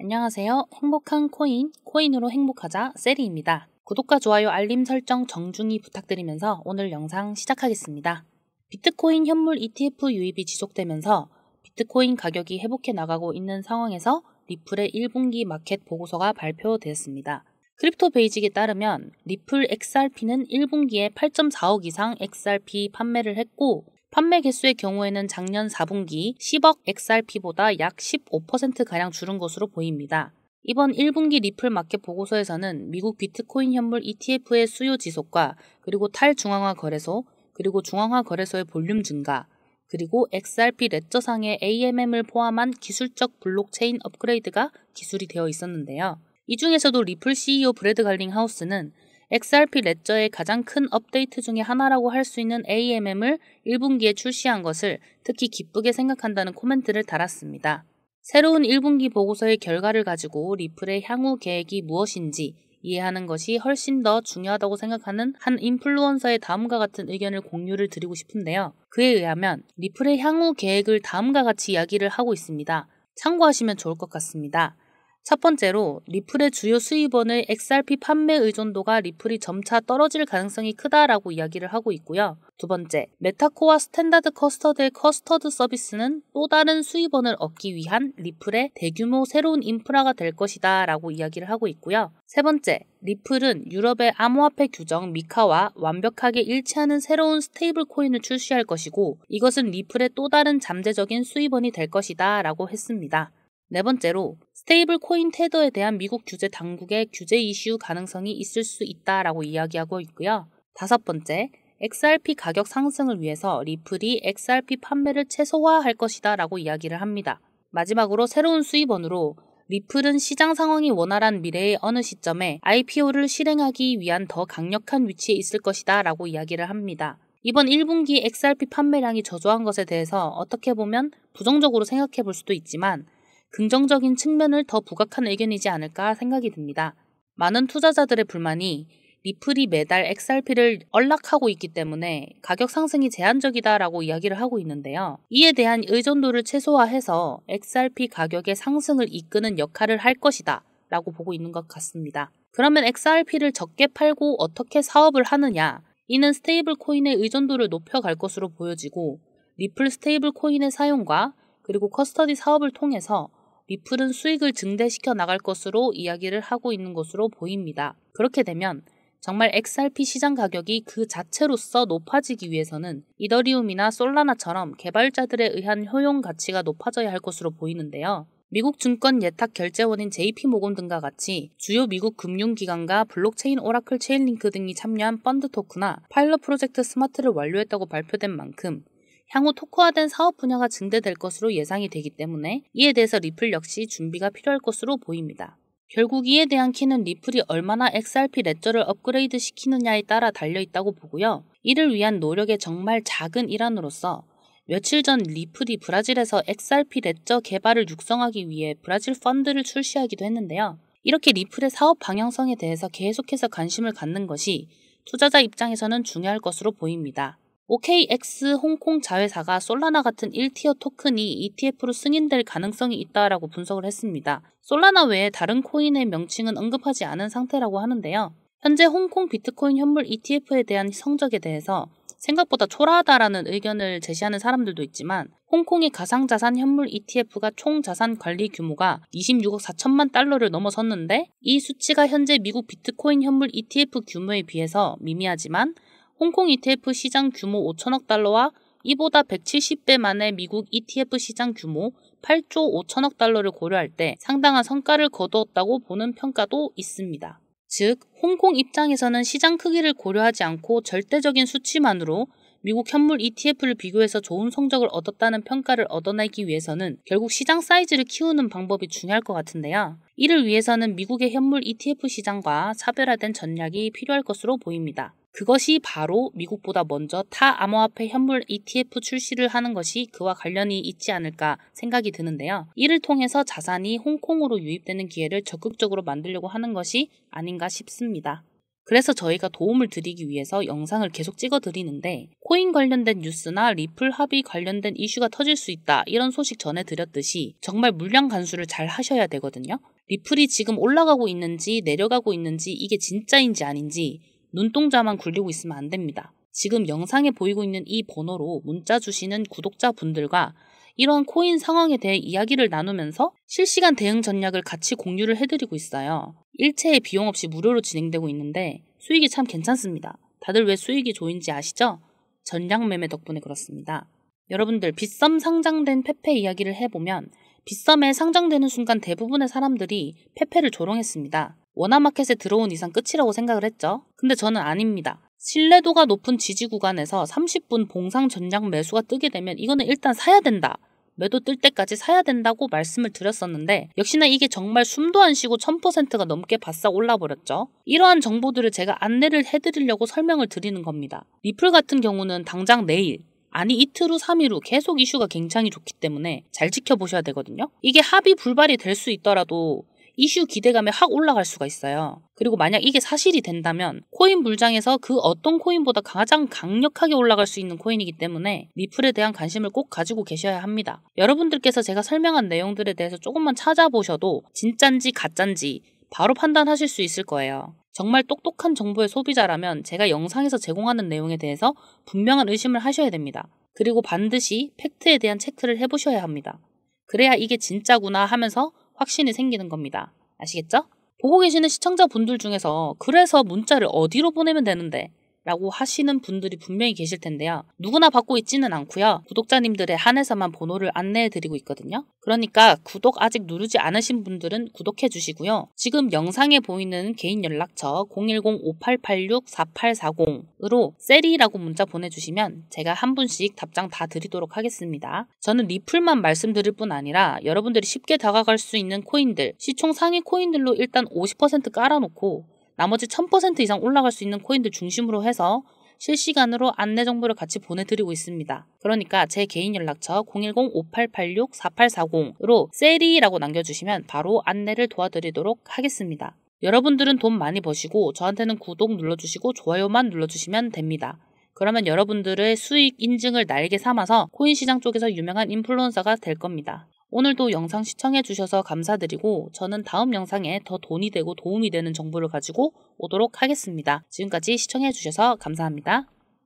안녕하세요. 행복한 코인으로 행복하자 세리입니다. 구독과 좋아요, 알림 설정 정중히 부탁드리면서 오늘 영상 시작하겠습니다. 비트코인 현물 ETF 유입이 지속되면서 비트코인 가격이 회복해 나가고 있는 상황에서 리플의 1분기 마켓 보고서가 발표되었습니다. 크립토 베이직에 따르면 리플 XRP는 1분기에 8.4억 이상 XRP 판매를 했고 판매 개수의 경우에는 작년 4분기 10억 XRP보다 약 15%가량 줄은 것으로 보입니다. 이번 1분기 리플 마켓 보고서에서는 미국 비트코인 현물 ETF의 수요 지속과 그리고 탈중앙화 거래소, 그리고 중앙화 거래소의 볼륨 증가, 그리고 XRP 레저상의 AMM을 포함한 기술적 블록체인 업그레이드가 기술이 되어 있었는데요. 이 중에서도 리플 CEO 브래드 갈링하우스는 XRP 레저의 가장 큰 업데이트 중에 하나라고 할 수 있는 AMM을 1분기에 출시한 것을 특히 기쁘게 생각한다는 코멘트를 달았습니다. 새로운 1분기 보고서의 결과를 가지고 리플의 향후 계획이 무엇인지 이해하는 것이 훨씬 더 중요하다고 생각하는 한 인플루언서의 다음과 같은 의견을 공유를 드리고 싶은데요. 그에 의하면 리플의 향후 계획을 다음과 같이 이야기를 하고 있습니다. 참고하시면 좋을 것 같습니다. 첫 번째로 리플의 주요 수입원의 XRP 판매 의존도가 리플이 점차 떨어질 가능성이 크다라고 이야기를 하고 있고요. 두 번째, 메타코어 스탠다드 커스터드의 커스터드 서비스는 또 다른 수입원을 얻기 위한 리플의 대규모 새로운 인프라가 될 것이다 라고 이야기를 하고 있고요. 세 번째, 리플은 유럽의 암호화폐 규정 미카와 완벽하게 일치하는 새로운 스테이블 코인을 출시할 것이고 이것은 리플의 또 다른 잠재적인 수입원이 될 것이다 라고 했습니다. 네 번째로 스테이블 코인 테더에 대한 미국 규제 당국의 규제 이슈 가능성이 있을 수 있다라고 이야기하고 있고요. 다섯 번째, XRP 가격 상승을 위해서 리플이 XRP 판매를 최소화할 것이다 라고 이야기를 합니다. 마지막으로 새로운 수입원으로 리플은 시장 상황이 원활한 미래의 어느 시점에 IPO를 실행하기 위한 더 강력한 위치에 있을 것이다 라고 이야기를 합니다. 이번 1분기 XRP 판매량이 저조한 것에 대해서 어떻게 보면 부정적으로 생각해 볼 수도 있지만 긍정적인 측면을 더 부각한 의견이지 않을까 생각이 듭니다. 많은 투자자들의 불만이 리플이 매달 XRP를 언락하고 있기 때문에 가격 상승이 제한적이다라고 이야기를 하고 있는데요. 이에 대한 의존도를 최소화해서 XRP 가격의 상승을 이끄는 역할을 할 것이다 라고 보고 있는 것 같습니다. 그러면 XRP를 적게 팔고 어떻게 사업을 하느냐? 이는 스테이블 코인의 의존도를 높여갈 것으로 보여지고 리플 스테이블 코인의 사용과 그리고 커스터디 사업을 통해서 리플은 수익을 증대시켜 나갈 것으로 이야기를 하고 있는 것으로 보입니다. 그렇게 되면 정말 XRP 시장 가격이 그 자체로서 높아지기 위해서는 이더리움이나 솔라나처럼 개발자들에 의한 효용 가치가 높아져야 할 것으로 보이는데요. 미국 증권 예탁 결제원인 JP모건 등과 같이 주요 미국 금융기관과 블록체인 오라클 체인링크 등이 참여한 펀드 토크나 파일럿 프로젝트 스마트를 완료했다고 발표된 만큼 향후 토크화된 사업 분야가 증대될 것으로 예상이 되기 때문에 이에 대해서 리플 역시 준비가 필요할 것으로 보입니다. 결국 이에 대한 키는 리플이 얼마나 XRP 레저를 업그레이드 시키느냐에 따라 달려있다고 보고요. 이를 위한 노력의 정말 작은 일환으로서 며칠 전 리플이 브라질에서 XRP 레저 개발을 육성하기 위해 브라질 펀드를 출시하기도 했는데요. 이렇게 리플의 사업 방향성에 대해서 계속해서 관심을 갖는 것이 투자자 입장에서는 중요할 것으로 보입니다. OKX 홍콩 자회사가 솔라나 같은 1티어 토큰이 ETF로 승인될 가능성이 있다라고 분석을 했습니다. 솔라나 외에 다른 코인의 명칭은 언급하지 않은 상태라고 하는데요. 현재 홍콩 비트코인 현물 ETF에 대한 성적에 대해서 생각보다 초라하다라는 의견을 제시하는 사람들도 있지만 홍콩의 가상자산 현물 ETF가 총 자산 관리 규모가 26억 4천만 달러를 넘어섰는데 이 수치가 현재 미국 비트코인 현물 ETF 규모에 비해서 미미하지만 홍콩 ETF 시장 규모 5천억 달러와 이보다 170배 만의 미국 ETF 시장 규모 8조 5천억 달러를 고려할 때 상당한 성과를 거두었다고 보는 평가도 있습니다. 즉, 홍콩 입장에서는 시장 크기를 고려하지 않고 절대적인 수치만으로 미국 현물 ETF를 비교해서 좋은 성적을 얻었다는 평가를 얻어내기 위해서는 결국 시장 사이즈를 키우는 방법이 중요할 것 같은데요. 이를 위해서는 미국의 현물 ETF 시장과 차별화된 전략이 필요할 것으로 보입니다. 그것이 바로 미국보다 먼저 타 암호화폐 현물 ETF 출시를 하는 것이 그와 관련이 있지 않을까 생각이 드는데요. 이를 통해서 자산이 홍콩으로 유입되는 기회를 적극적으로 만들려고 하는 것이 아닌가 싶습니다. 그래서 저희가 도움을 드리기 위해서 영상을 계속 찍어 드리는데 코인 관련된 뉴스나 리플 합의 관련된 이슈가 터질 수 있다 이런 소식 전해드렸듯이 정말 물량 간수를 잘 하셔야 되거든요. 리플이 지금 올라가고 있는지 내려가고 있는지 이게 진짜인지 아닌지 눈동자만 굴리고 있으면 안 됩니다. 지금 영상에 보이고 있는 이 번호로 문자 주시는 구독자분들과 이러한 코인 상황에 대해 이야기를 나누면서 실시간 대응 전략을 같이 공유를 해드리고 있어요. 일체의 비용 없이 무료로 진행되고 있는데 수익이 참 괜찮습니다. 다들 왜 수익이 좋은지 아시죠? 전략 매매 덕분에 그렇습니다. 여러분들 빗썸 상장된 페페 이야기를 해보면 빗썸에 상장되는 순간 대부분의 사람들이 페페를 조롱했습니다. 원화마켓에 들어온 이상 끝이라고 생각을 했죠. 근데 저는 아닙니다. 신뢰도가 높은 지지 구간에서 30분 봉상 전략 매수가 뜨게 되면 이거는 일단 사야 된다. 매도 뜰 때까지 사야 된다고 말씀을 드렸었는데 역시나 이게 정말 숨도 안 쉬고 1000%가 넘게 바싹 올라버렸죠. 이러한 정보들을 제가 안내를 해드리려고 설명을 드리는 겁니다. 리플 같은 경우는 당장 내일 아니 이틀 후 3일 후 계속 이슈가 굉장히 좋기 때문에 잘 지켜보셔야 되거든요. 이게 합의 불발이 될 수 있더라도 이슈 기대감에 확 올라갈 수가 있어요. 그리고 만약 이게 사실이 된다면 코인 물장에서 그 어떤 코인보다 가장 강력하게 올라갈 수 있는 코인이기 때문에 리플에 대한 관심을 꼭 가지고 계셔야 합니다. 여러분들께서 제가 설명한 내용들에 대해서 조금만 찾아보셔도 진짠지 가짠지 바로 판단하실 수 있을 거예요. 정말 똑똑한 정보의 소비자라면 제가 영상에서 제공하는 내용에 대해서 분명한 의심을 하셔야 됩니다. 그리고 반드시 팩트에 대한 체크를 해보셔야 합니다. 그래야 이게 진짜구나 하면서 확신이 생기는 겁니다. 아시겠죠? 보고 계시는 시청자분들 중에서 그래서 문자를 어디로 보내면 되는데? 라고 하시는 분들이 분명히 계실 텐데요. 누구나 받고 있지는 않고요. 구독자님들에 한해서만 번호를 안내해드리고 있거든요. 그러니까 구독 아직 누르지 않으신 분들은 구독해 주시고요. 지금 영상에 보이는 개인 연락처 010-5886-4840으로 세리라고 문자 보내주시면 제가 한 분씩 답장 다 드리도록 하겠습니다. 저는 리플만 말씀드릴 뿐 아니라 여러분들이 쉽게 다가갈 수 있는 코인들, 시총 상위 코인들로 일단 50% 깔아놓고 나머지 1000% 이상 올라갈 수 있는 코인들 중심으로 해서 실시간으로 안내 정보를 같이 보내드리고 있습니다. 그러니까 제 개인 연락처 010-5886-4840으로 세리라고 남겨주시면 바로 안내를 도와드리도록 하겠습니다. 여러분들은 돈 많이 버시고 저한테는 구독 눌러주시고 좋아요만 눌러주시면 됩니다. 그러면 여러분들의 수익 인증을 날개 삼아서 코인 시장 쪽에서 유명한 인플루언서가 될 겁니다. 오늘도 영상 시청해주셔서 감사드리고 저는 다음 영상에 더 돈이 되고 도움이 되는 정보를 가지고 오도록 하겠습니다. 지금까지 시청해주셔서 감사합니다.